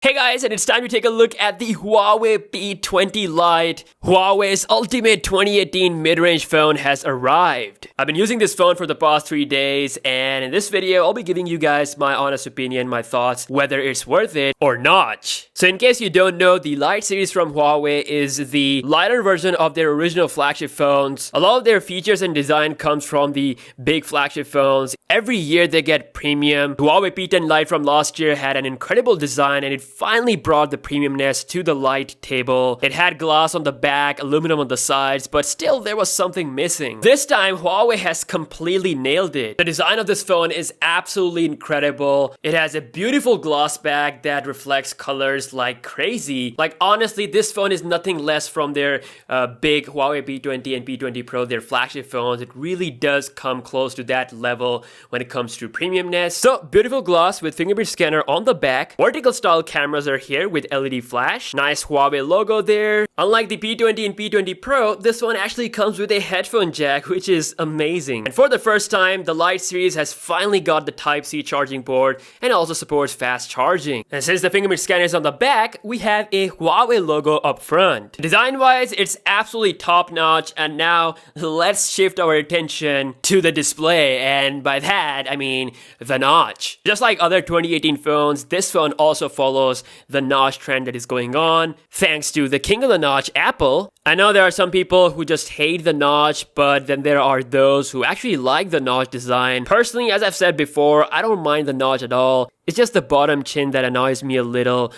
Hey guys, and it's time to take a look at the Huawei P20 Lite. Huawei's ultimate 2018 mid-range phone has arrived. I've been using this phone for the past 3 days, and in this video, I'll be giving you guys my honest opinion, my thoughts, whether it's worth it or not. So in case you don't know, the Lite series from Huawei is the lighter version of their original flagship phones. A lot of their features and design comes from the big flagship phones. Every year they get premium. Huawei P10 Lite from last year had an incredible design, and it finally brought the premiumness to the Lite table. It had glass on the back, aluminum on the sides, but still there was something missing. This time, Huawei has completely nailed it. The design of this phone is absolutely incredible. It has a beautiful glass back that reflects colors like crazy. Like honestly, this phone is nothing less from their big Huawei P20 and P20 Pro, their flagship phones. It really does come close to that level when it comes to premiumness. So beautiful glass with fingerprint scanner on the back. Vertical style cameras are here with LED flash. Nice Huawei logo there. Unlike the P20 and P20 Pro, this one actually comes with a headphone jack, which is amazing. And for the first time, the Lite series has finally got the Type-C charging port and also supports fast charging. And since the fingerprint scanner is on the back, we have a Huawei logo up front. Design-wise, it's absolutely top-notch, and now let's shift our attention to the display, and by that, I mean the notch. Just like other 2018 phones, this phone also follows the notch trend that is going on, thanks to the king of the notch, Apple. I know there are some people who just hate the notch, but then there are those who actually like the notch design. Personally, as I've said before, I don't mind the notch at all. It's just the bottom chin that annoys me a little,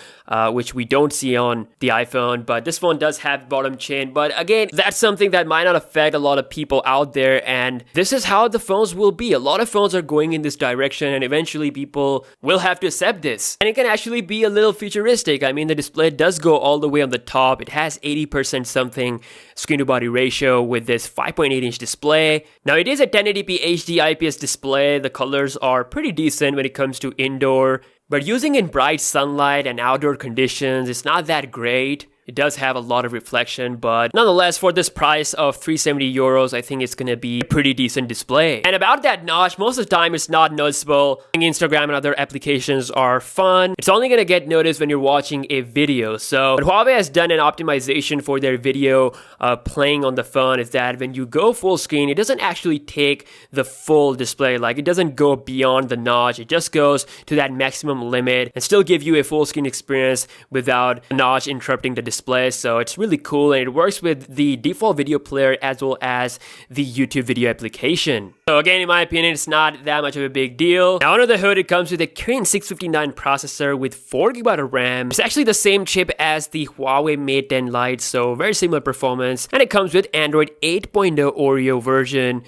which we don't see on the iPhone, but this phone does have bottom chin. But again, that's something that might not affect a lot of people out there, and this is how the phones will be. A lot of phones are going in this direction, and eventually people will have to accept this. And it can actually be a little futuristic. I mean, the display does go all the way on the top. It has 80% something screen to body ratio with this 5.8-inch display. Now, it is a 1080p HD IPS display. The colors are pretty decent when it comes to indoor, but using in bright sunlight and outdoor conditions, it's not that great. It does have a lot of reflection, but nonetheless, for this price of 370 euros, I think it's gonna be a pretty decent display. And about that notch, most of the time it's not noticeable. Instagram and other applications are fun. It's only gonna get noticed when you're watching a video. So what Huawei has done an optimization for their video playing on the phone is that when you go full screen, it doesn't actually take the full display. Like it doesn't go beyond the notch. It just goes to that maximum limit and still give you a full screen experience without the notch interrupting the display. So it's really cool, and it works with the default video player as well as the YouTube video application. So again, in my opinion, it's not that much of a big deal. Now under the hood, it comes with a Kirin 659 processor with 4GB of RAM. It's actually the same chip as the Huawei Mate 10 Lite, so very similar performance. And it comes with Android 8.0 Oreo version,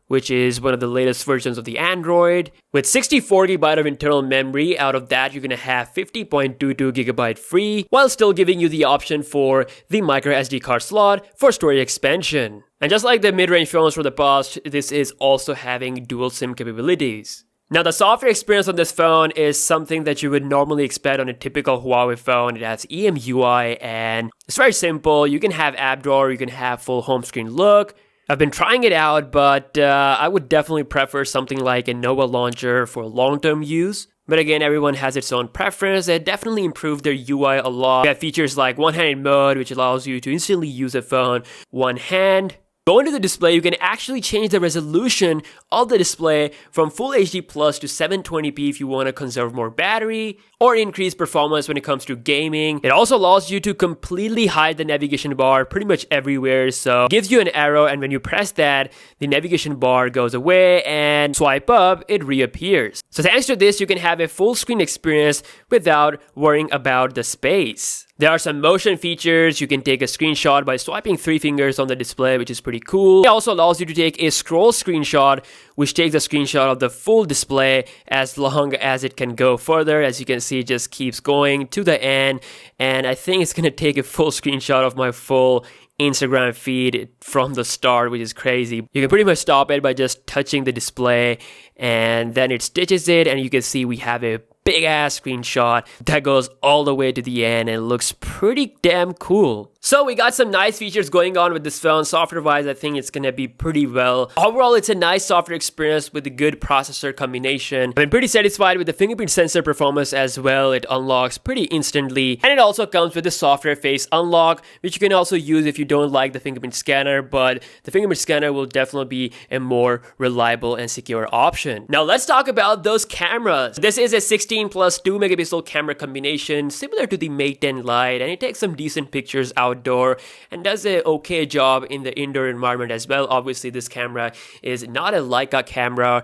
which is one of the latest versions of the Android. With 64GB of internal memory, out of that you're gonna have 50.22GB free, while still giving you the option for the micro SD card slot for storage expansion. And just like the mid-range phones from the past, this is also having dual SIM capabilities. Now, the software experience on this phone is something that you would normally expect on a typical Huawei phone. It has EMUI, and it's very simple. You can have app drawer, you can have full home screen look. I've been trying it out, but I would definitely prefer something like a Nova launcher for long-term use. But again, everyone has its own preference. They definitely improved their UI a lot. You have features like one-handed mode, which allows you to instantly use a phone one hand. Going to the display, you can actually change the resolution of the display from Full HD Plus to 720p if you want to conserve more battery or increase performance when it comes to gaming. It also allows you to completely hide the navigation bar pretty much everywhere. So it gives you an arrow, and when you press that, the navigation bar goes away, and swipe up, it reappears. So thanks to this, you can have a full screen experience without worrying about the space. There are some motion features. You can take a screenshot by swiping 3 fingers on the display, which is pretty cool. It also allows you to take a scroll screenshot, which takes a screenshot of the full display as long as it can go further. As you can see, it just keeps going to the end, and I think it's gonna take a full screenshot of my full Instagram feed from the start, which is crazy. You can pretty much stop it by just touching the display, and then it stitches it, and you can see we have a big ass screenshot that goes all the way to the end and looks pretty damn cool. So we got some nice features going on with this phone. Software wise, I think it's gonna be pretty well. Overall, it's a nice software experience with a good processor combination. I've been pretty satisfied with the fingerprint sensor performance as well. It unlocks pretty instantly, and it also comes with the software face unlock, which you can also use if you don't like the fingerprint scanner, but the fingerprint scanner will definitely be a more reliable and secure option. Now let's talk about those cameras. This is a 16 plus 2 megapixel camera combination similar to the Mate 10 Lite, and it takes some decent pictures outdoor and does an okay job in the indoor environment as well. Obviously this camera is not a Leica camera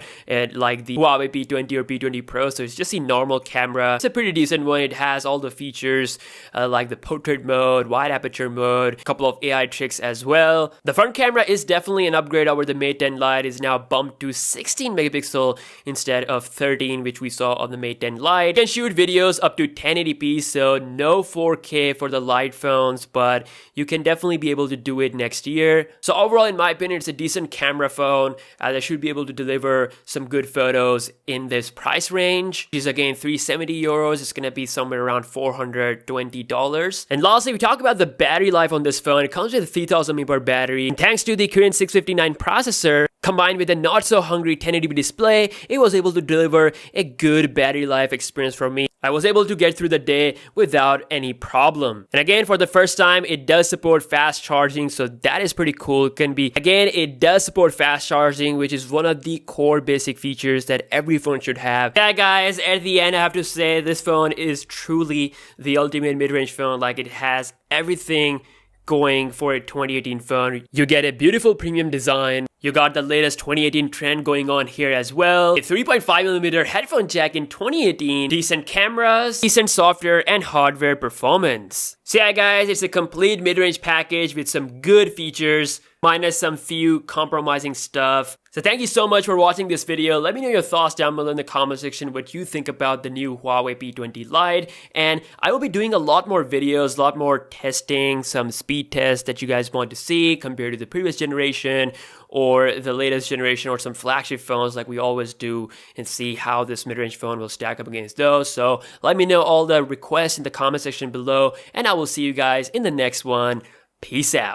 like the Huawei P20 or P20 Pro, so it's just a normal camera. It's a pretty decent one. It has all the features like the portrait mode, wide aperture mode, a couple of AI tricks as well. The front camera is definitely an upgrade over the Mate 10 Lite. Is now bumped to 16 megapixel instead of 13, which we saw on the Mate 10 Lite. You can shoot videos up to 1080p, so no 4K for the Lite phones, but you can definitely be able to do it next year. So overall, in my opinion, it's a decent camera phone that should be able to deliver some good photos in this price range, which is again 370 euros. It's gonna be somewhere around $420. And lastly, we talk about the battery life on this phone. It comes with a 3000 mAh battery, and thanks to the Kirin 659 processor combined with a not so hungry 1080p display, it was able to deliver a good battery life experience for me. I was able to get through the day without any problem. And again, for the first time, it does support fast charging, so that is pretty cool. It does support fast charging, which is one of the core basic features that every phone should have. Yeah guys, at the end I have to say this phone is truly the ultimate mid-range phone. Like, it has everything going for a 2018 phone. You get a beautiful premium design. You got the latest 2018 trend going on here as well. A 3.5mm headphone jack in 2018, decent cameras, decent software and hardware performance. So yeah guys, it's a complete mid-range package with some good features, minus some few compromising stuff. So thank you so much for watching this video. Let me know your thoughts down below in the comment section, what you think about the new Huawei P20 Lite. And I will be doing a lot more videos, a lot more testing, some speed tests that you guys want to see compared to the previous generation or the latest generation, or some flagship phones like we always do, and see how this mid-range phone will stack up against those. So let me know all the requests in the comment section below, and I will see you guys in the next one. Peace out.